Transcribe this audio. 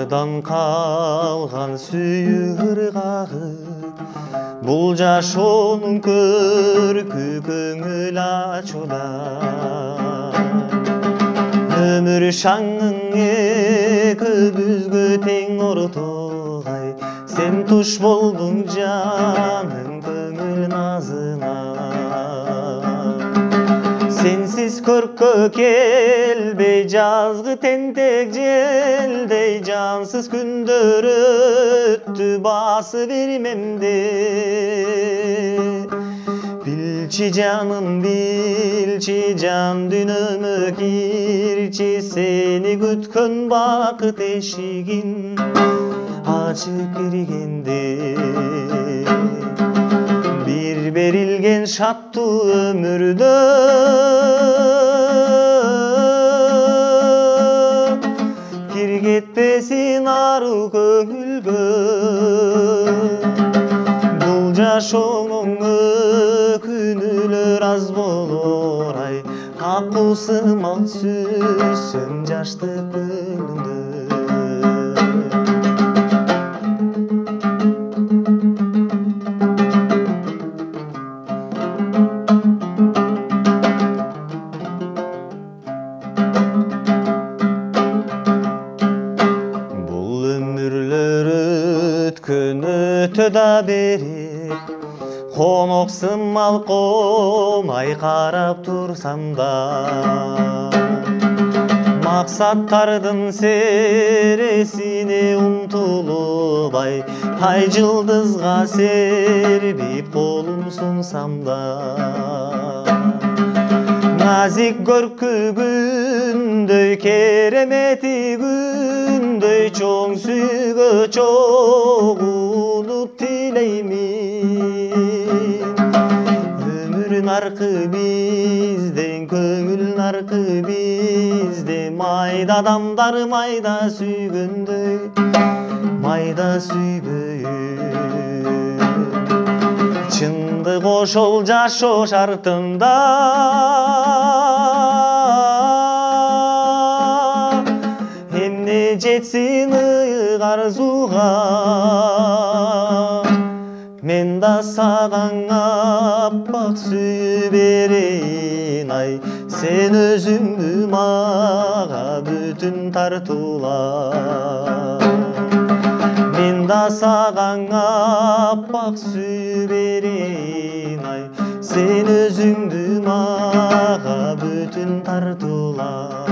Кардан калган сүйүр ыргагы, бул жашоонун көркү көңүл ачуулар. Өмүр шаңың экөөбүзгө тең ортогай, сен туш болдуң жаным көңүл назына. Сенсиз көркө келбей жазгы тентек желдей, жансыз күндөр өттү басып ирмемде. Билчи жаным, билчи жан, дүйнөмө кирчи, сени күткөн бакыт эшигин ачып киргенде. Бир берилген шаттуу өмүрдө кетпесин ару көңүлгө. Бул жашоонун өкүнүлөр аз болор ай, акуусымал сүзсөң жаштык көңүлдө. Өтө да берип, конок сымал комай карап турсам да, максаттардын сересине умтулуп ай жылдызга сербип колум сунсам да. Назик көркү күндөй, керемети күндөй, чоң сүйгө чогулуп тилеймин. Өмүр наркы бизден, көңүл наркы бизде, майда адамдар майда сүйгөндөй, майда сүйбөйүн. Чындык ошол жашоо шартында, эмне жетсин ыйык арзуга. Мен да саган аппак сүйүү берейин ай, сен өзүңдү мага бүтүн тартуула. Мен да саган аппак сүйүү берейин ай, сен өзүңдү мага бүтүн тартуула.